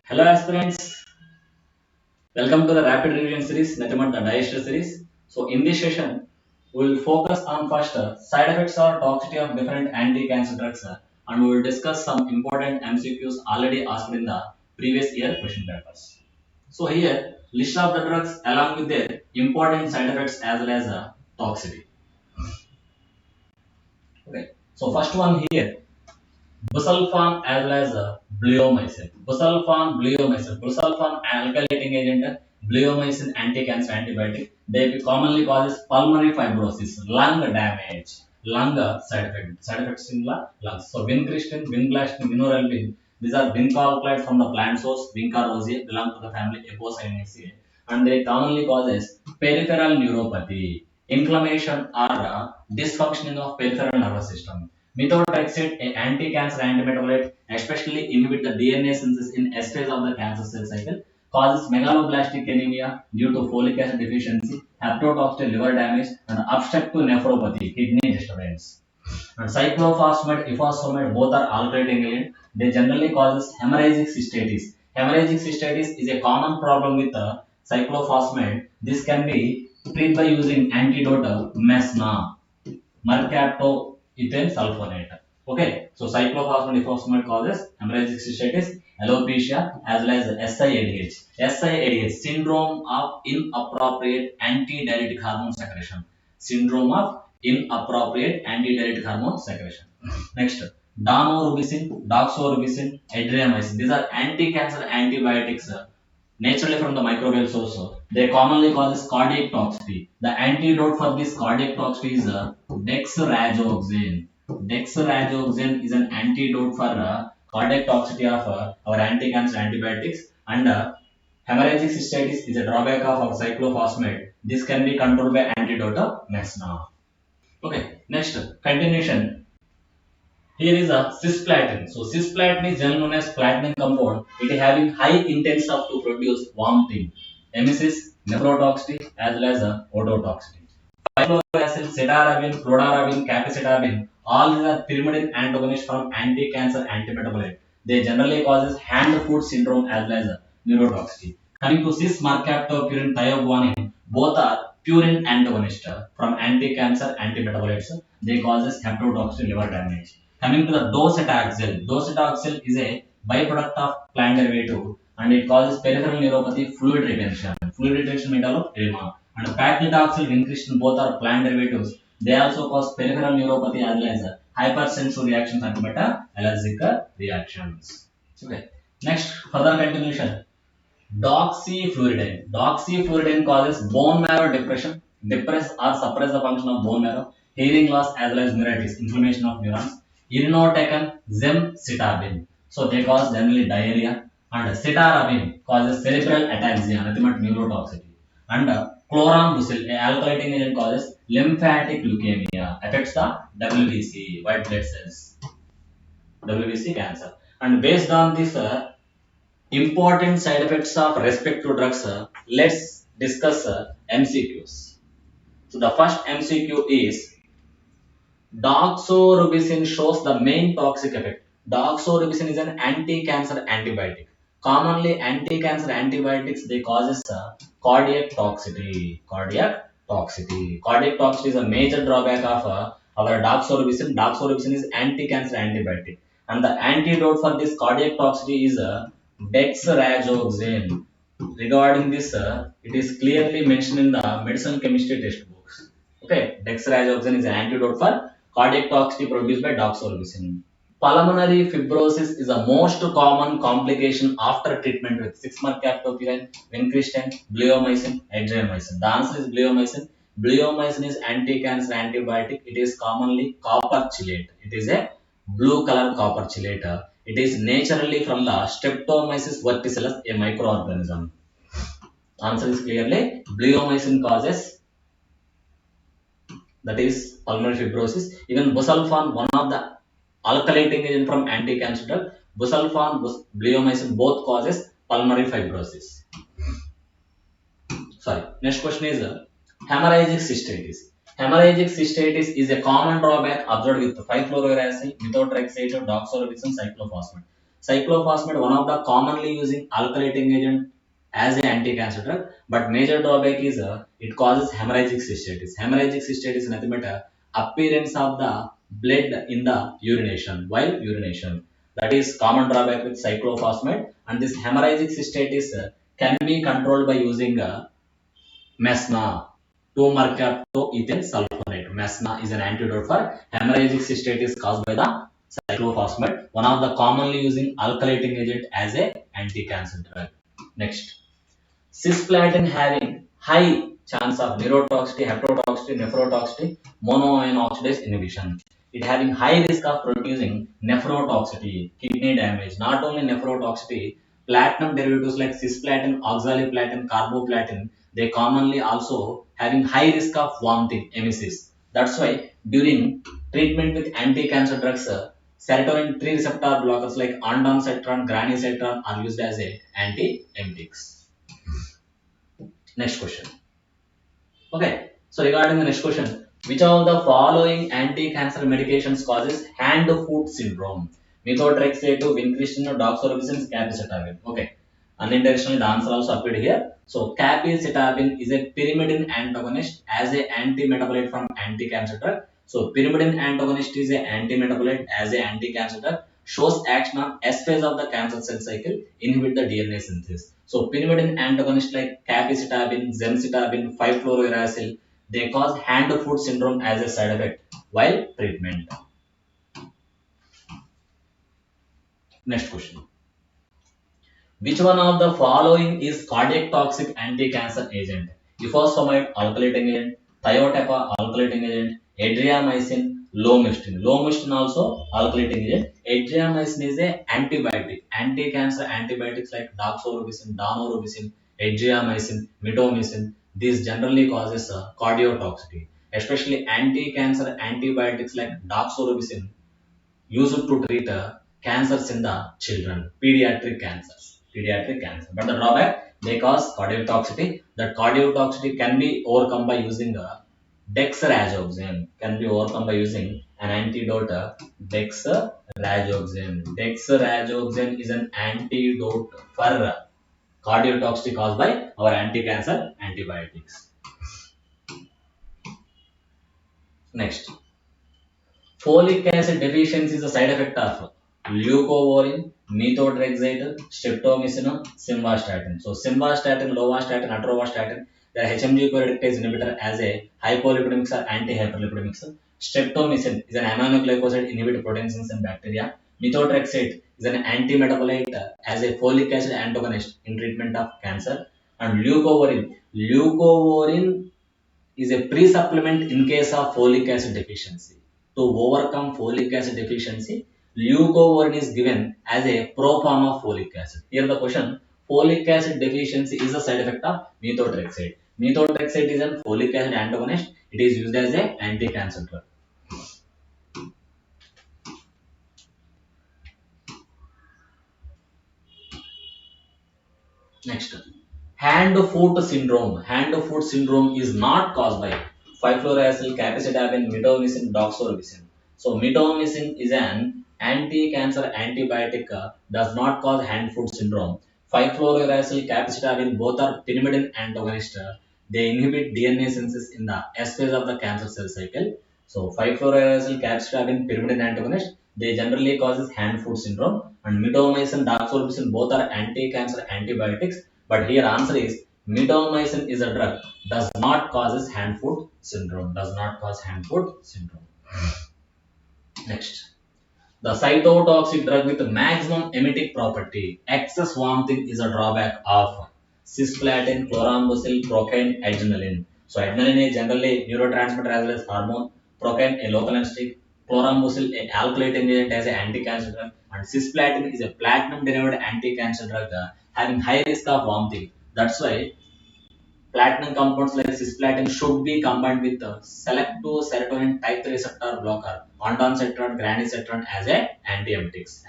Hello aspirants, welcome to the rapid revision series, nothing but the digester series. So in this session, we will focus on first side effects or toxicity of different anti-cancer drugs and we will discuss some important MCQs already asked in the previous year question papers. So here, list of the drugs along with their important side effects as well as toxicity. Okay. So first one here, busulfan as well as bleomycin. Busulfan alkylating agent, bleomycin anti-cancer antibiotic. They commonly causes pulmonary fibrosis, lung damage, lung side effects in the lungs. So vincristine, vinblastine, vinorelbine. These are vinca from the plant source, Vinca rosea, belong to the family Apocynaceae, and they commonly causes peripheral neuropathy, inflammation or dysfunctioning of peripheral nervous system. Methotrexate, an anti-cancer antimetabolite, especially inhibit the DNA synthesis in S phase of the cancer cell cycle, causes megaloblastic anemia due to folic acid deficiency, hepatotoxic liver damage, and obstructive nephropathy, kidney disturbance. And cyclophosphamide, ifosfamide, both are alkylating agent. They generally causes hemorrhagic cystitis. Hemorrhagic cystitis is a common problem with cyclophosphamide. This can be treated by using antidote mesna, mercaptoethane sulfonate. Okay, so cyclophosphamide ifosfamide causes hemorrhagic cystitis, alopecia, as well as SIADH. SIADH, syndrome of inappropriate antidiuretic hormone secretion. Syndrome of inappropriate antidiuretic hormone secretion. Next, doxorubicin, adriamycin. These are anti-cancer antibiotics naturally from the microbial source. They commonly cause cardiac toxicity. The antidote for this cardiac toxicity is dexrazoxane. Dexrazoxane is an antidote for cardiac toxicity of our anti-cancer antibiotics, and hemorrhagic cystitis is a drawback of our cyclophosphamide. This can be controlled by antidote of mesna. Okay, next continuation. Here is a cisplatin. So cisplatin is generally known as platinum compound. It is having high intensity to produce vomiting, emesis, nephrotoxicity as well as ototoxicity. Acid, cedarabine, fludarabine, capecitabine, all these are pyrimidine antagonists from anti-cancer antimetabolic. They generally causes hand-foot syndrome as well as neurotoxicity. Coming to cis mercaptopurine thioguanine, both are purine antagonist from anti-cancer antimetabolites. They causes hepatotoxicity, liver damage. Coming to the docetaxel, docetaxel is a byproduct of plant derivative and it causes peripheral neuropathy, fluid retention. Fluid retention may develop edema. And paclitaxel, vincristine, both are plant derivatives. They also cause peripheral neuropathy as well as hypersensitive reactions and allergic reactions. Okay. Next, further continuation. Doxyfluoridine. Doxyfluoridine causes bone marrow depression, depress or suppress the function of bone marrow, hearing loss as well as neuritis, inflammation of neurons. Irinotecan, gemcitabine. So they cause generally diarrhea. And citarabine causes cerebral ataxia, nothing but neurotoxicity. And chlorambucil, a alkylating agent, causes lymphatic leukemia, affects the WBC, white blood cells, WBC cancer. And based on this important side effects of respective drugs, let's discuss MCQs. So the first MCQ is doxorubicin shows the main toxic effect. Doxorubicin is an anti-cancer antibiotic. Commonly, anti-cancer antibiotics they causes cardiac toxicity. Cardiac toxicity is a major drawback of our doxorubicin. Doxorubicin is anti-cancer antibiotic, and the antidote for this cardiac toxicity is dexrazoxane. Regarding this, it is clearly mentioned in the medicinal chemistry textbooks. Okay, dexrazoxane is an antidote for cardiac toxicity produced by doxorubicin. Pulmonary fibrosis is the most common complication after treatment with 6-mercaptopurine, vincristine, bleomycin, adriamycin. The answer is bleomycin. Bleomycin is anti-cancer antibiotic. It is commonly copper chelate. It is a blue color copper chelate. It is naturally from the Streptomyces verticillus, a microorganism. Answer is clearly bleomycin causes, that is pulmonary fibrosis. Even busulfan, one of the alkylating agent from anti-cancer drug, busulfan, bleomycin both causes pulmonary fibrosis. Sorry. Next question is hemorrhagic cystitis. Hemorrhagic cystitis is a common drawback observed with 5-fluorouracil, methotrexate, doxorubicin, cyclophosphamide. Cyclophosphamide, one of the commonly using alkylating agent as an anti-cancer drug, but major drawback is it causes hemorrhagic cystitis. Hemorrhagic cystitis is nothing but appearance of the blood in the urination while urination. That is common drawback with cyclophosphamide, and this hemorrhagic cystitis can be controlled by using MESNA, 2-mercaptoethane sulfonate. MESNA is an antidote for hemorrhagic cystitis caused by the cyclophosphamide, one of the commonly using alkylating agent as a anti-cancer drug. Next, cisplatin having high chance of neurotoxicity, hepatotoxicity, nephrotoxicity, monoamine oxidase inhibition. It having high risk of producing nephrotoxicity, kidney damage. Not only nephrotoxicity, platinum derivatives like cisplatin, oxaliplatin, carboplatin, they commonly also having high risk of vomiting, emesis. That's why during treatment with anti-cancer drugs, serotonin 3 receptor blockers like ondansetron, granisetron are used as a anti-emetics. Next question. Okay, so regarding the next question, which of the following anti-cancer medications causes hand-foot syndrome? Methotrexate, vincristine, doxorubicin, capecitabine. Okay, unintentionally the answer also appeared here. So capecitabine is a pyrimidine antagonist as a anti-metabolite from anti-cancer drug. So pyrimidine antagonist is a anti-metabolite as a anti-cancer drug, shows action on S phase of the cancer cell cycle, inhibit the DNA synthesis. So pyrimidine antagonists like capecitabine, gemcitabine, 5-fluorouracil, they cause hand-foot syndrome as a side effect while treatment. Next question. Which one of the following is cardiac toxic anti-cancer agent? Ifosfamide, alkylating agent; thiotepa, alkylating agent; adriamycin, lomustine. Lomustine also alkylating agent. Adriamycin is a antibiotic. Anti-cancer antibiotics like doxorubicin, daunorubicin, adriamycin, mitomycin. These generally causes cardiotoxicity. Especially anti-cancer antibiotics like doxorubicin used to treat cancers in the children, pediatric cancer. But the drawback, they cause cardiotoxicity. That cardiotoxicity can be overcome by using dexrazoxane. Can be overcome by using an antidote, dexrazoxane. Dexrazoxane is an antidote for cardiotoxicity caused by our anti-cancer antibiotics. Next. Folic acid deficiency is a side effect of leucovorin, methotrexate, streptomycin, simvastatin. So simvastatin, lovastatin, atorvastatin, the HMG reductase inhibitor as a hypolipidemics or anti-hyperlipidemics. Streptomycin is an aminoglycoside inhibitor protein synthesis in bacteria. Methotrexate is an anti-metabolite as a folic acid antagonist in treatment of cancer. And leucovorin is a pre-supplement in case of folic acid deficiency. To overcome folic acid deficiency, leucovorin is given as a pro form of folic acid. Here the question, folic acid deficiency is a side effect of methotrexate. Methotrexate is a folic acid antagonist. It is used as a anti-cancer drug. Next, hand-foot syndrome. Hand-foot syndrome is not caused by 5-fluorouracil, capecitabine, mitomycin, doxorubicin. So mitomycin is an anti-cancer antibiotic, does not cause hand-foot syndrome. 5-fluorouracil, capecitabine, both are pyrimidine antagonists. They inhibit DNA synthesis in the S phase of the cancer cell cycle. So 5-fluorouracil, capecitabine, pyrimidine antagonist, they generally causes hand-foot syndrome. And mitomycin, doxorubicin, both are anti-cancer antibiotics. But here answer is mitomycin is a drug, does not causes hand-foot syndrome. Does not cause hand-foot syndrome. Next, the cytotoxic drug with maximum emetic property. Excess vomiting is a drawback of cisplatin, chlorambucil, procaine, adrenaline. So adrenaline is generally neurotransmitter as well as hormone. Procaine a local anesthetic. Chlorambucil a alkylating agent as an anti-cancer drug. And cisplatin is a platinum-derived anti-cancer drug having high risk of vomiting. That's why platinum compounds like cisplatin should be combined with selective serotonin type 3 receptor blocker, ondansetron, granisetron as a antiemetics.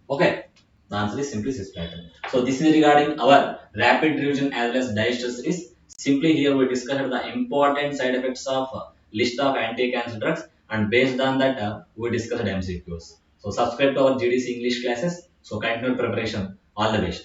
Okay, the answer is simply cisplatin. So this is regarding our rapid revision as well as digester series. Simply here we discussed the important side effects of list of anti-cancer drugs, and based on that we discussed MCQs. So subscribe to our GDC English classes. So continue preparation. All the best.